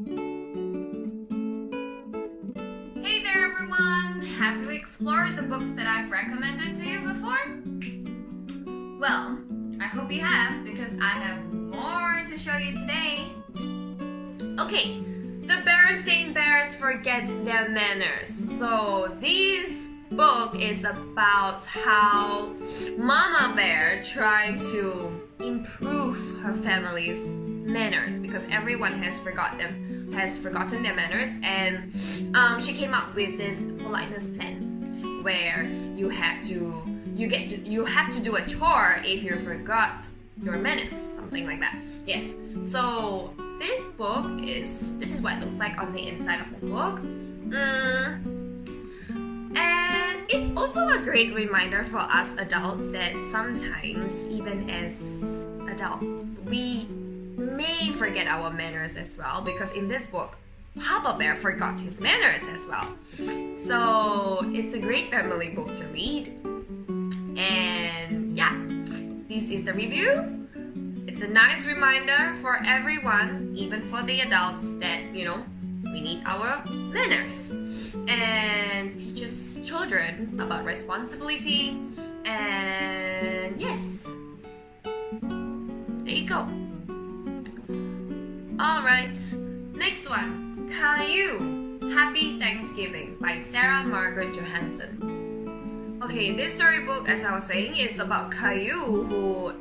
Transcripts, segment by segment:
Hey there everyone! Have you explored the books that I've recommended to you before? Well, I hope you have, because I have more to show you today. Okay, the Berenstain Bears Forget Their Manners. So this book is about how Mama Bear tried to improve her family's manners because everyone has forgotten their manners, and she came up with this politeness plan where you have to do a chore if you forgot your manners, something like that. Yes. So this is what it looks like on the inside of the book. And it's also a great reminder for us adults that sometimes, even as adults, we may forget our manners as well, because in this book, Papa Bear forgot his manners as well. So it's a great family book to read. And yeah, this is the review. It's a nice reminder for everyone, even for the adults, that, we need our manners. And teaches children about responsibility. And yes, there you go. Alright, next one, Caillou, Happy Thanksgiving by Sarah Margaret Johansson. Okay, this storybook, as I was saying, is about Caillou, who,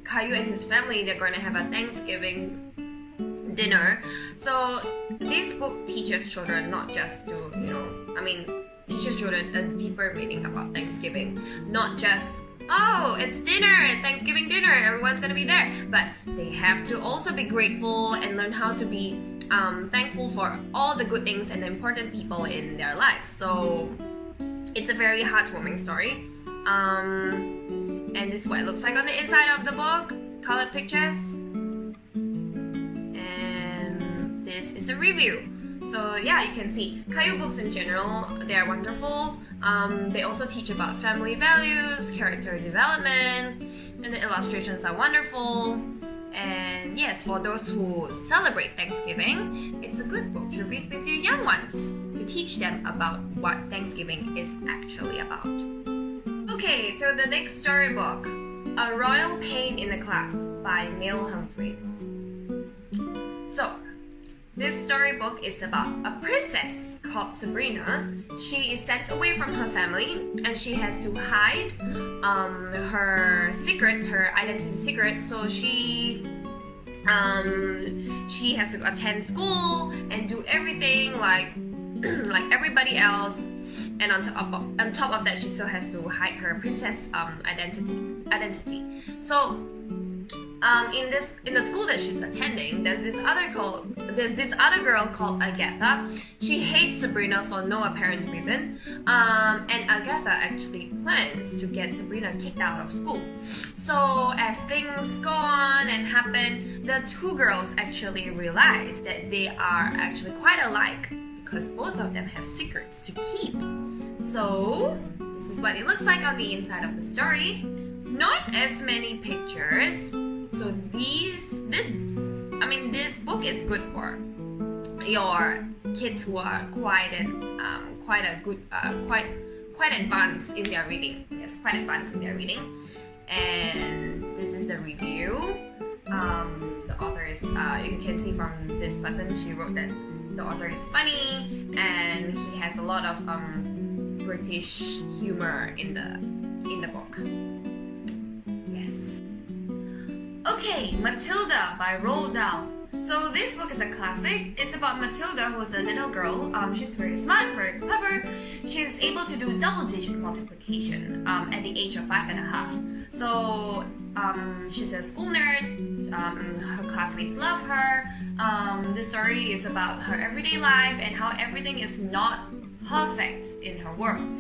Caillou and his family, they're going to have a Thanksgiving dinner. So this book teaches children not just to, teaches children a deeper meaning about Thanksgiving. Not just, oh, it's dinner, Thanksgiving dinner, everyone's gonna be there. But they have to also be grateful and learn how to be thankful for all the good things and the important people in their lives. So it's a very heartwarming story. And this is what it looks like on the inside of the book. Colored pictures. And this is the review. So yeah, you can see Caillou books in general, they are wonderful. They also teach about family values, character development, and the illustrations are wonderful. And yes, for those who celebrate Thanksgiving, it's a good book to read with your young ones to teach them about what Thanksgiving is actually about. Okay, so the next storybook, A Royal Pain in the Class by Neil Humphreys. So, this storybook is about a princess called Sabrina. She is sent away from her family and she has to hide her secret, her identity secret. So she has to attend school and do everything like everybody else. And on top of that, she still has to hide her princess identity. So in the school that she's attending, there's this other girl called Agatha. She hates Sabrina for no apparent reason. And Agatha actually plans to get Sabrina kicked out of school. So as things go on and happen, the two girls actually realize that they are actually quite alike, because both of them have secrets to keep. So this is what it looks like on the inside of the story. Not as many pictures. So this book is good for your kids who are quite advanced in their reading. Yes, quite advanced in their reading. And this is the review. The author is, you can see from this person, she wrote that the author is funny and he has a lot of British humor in the book. Yes. Okay, Matilda by Roald Dahl. So this book is a classic. It's about Matilda, who is a little girl. She's very smart, very clever. She's able to do double-digit multiplication at the age of 5.5. So she's a school nerd. Her classmates love her. This story is about her everyday life and how everything is not perfect in her world.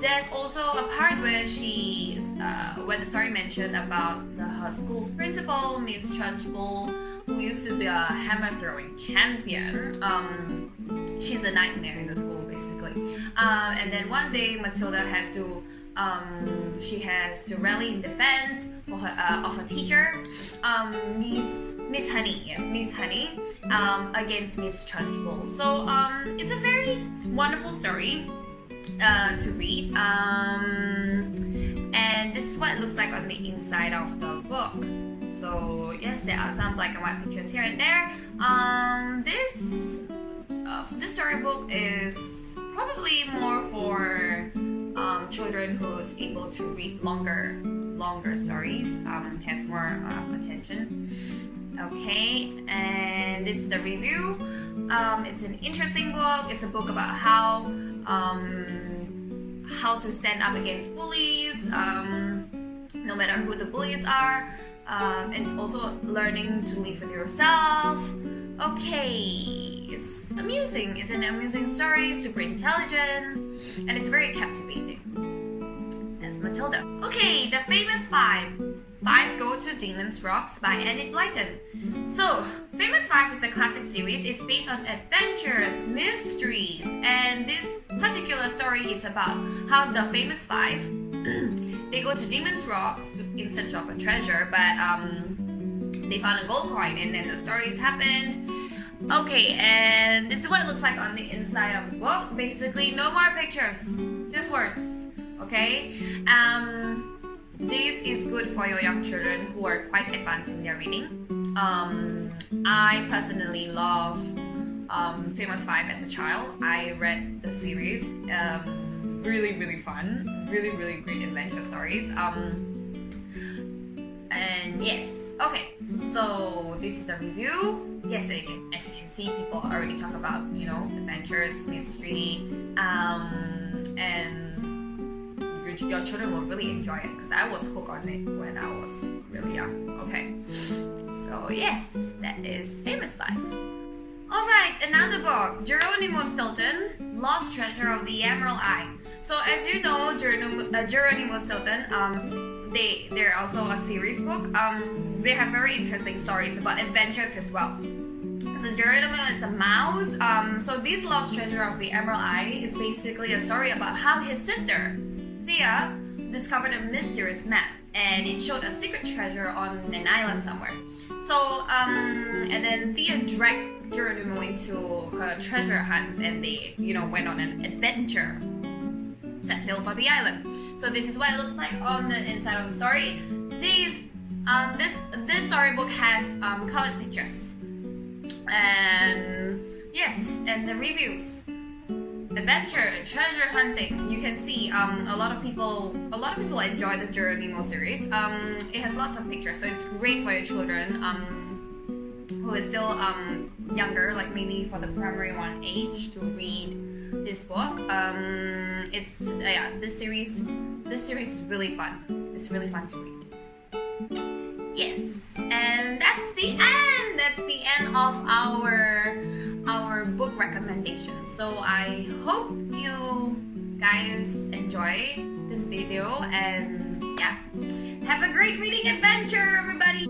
There's also a part where where the story mentioned about her school's principal, Miss Trunchbull, who used to be a hammer throwing champion. She's a nightmare in the school, basically. And then one day, Matilda has to She has to rally in defense for her of her teacher, Miss Honey. Yes, Miss Honey, against Miss Trunchbull. So it's a very wonderful story to read. And this is what it looks like on the inside of the book. So yes, there are some black and white pictures here and there. This storybook is probably more for children who's able to read longer stories, has more attention. Okay, and this is the review. It's an interesting book. It's a book about how to stand up against bullies, no matter who the bullies are. It's also learning to live with yourself. Okay, it's amusing. It's an amusing story, super intelligent, and it's very captivating. That's Matilda. Okay, The Famous Five. Five Go to Demons Rocks by Enid Blyton. So, Famous Five is a classic series. It's based on adventures, mysteries, and this particular story is about how the Famous Five they go to Demons Rocks in search of a treasure, but they found a gold coin, and then the stories happened. Okay, and this is what it looks like on the inside of the book. Basically, no more pictures, just words. Okay, this is good for your young children who are quite advanced in their reading. I personally love Famous Five as a child. I read the series. Really fun. Really great adventure stories. And yes, okay. So this is the review. Yes, as you can see, people already talk about adventures, mystery, and your children will really enjoy it because I was hooked on it when I was really young. Okay, so yes, that is Famous Five. Alright, another book, Geronimo Stilton, Lost Treasure of the Emerald Eye. So as you know, Geronimo Stilton, they're also a series book. They have very interesting stories about adventures as well. So Geronimo is a mouse. So this Lost Treasure of the Emerald Eye is basically a story about how his sister, Thea, discovered a mysterious map, and it showed a secret treasure on an island somewhere. So, and then Thea dragged Geronimo into her treasure hunt, and they, went on an adventure, set sail for the island. So this is what it looks like on the inside of the story. This storybook has colored pictures, and yes, and the reviews. Adventure, treasure hunting. You can see a lot of people enjoy the Geronimo series. It has lots of pictures, so it's great for your children who is still younger, like maybe for the primary one age, to read this book. This series is really fun. It's really fun to read. Yes, and that's the end. That's the end of our book recommendation. So I hope you guys enjoy this video, and yeah, have a great reading adventure, everybody.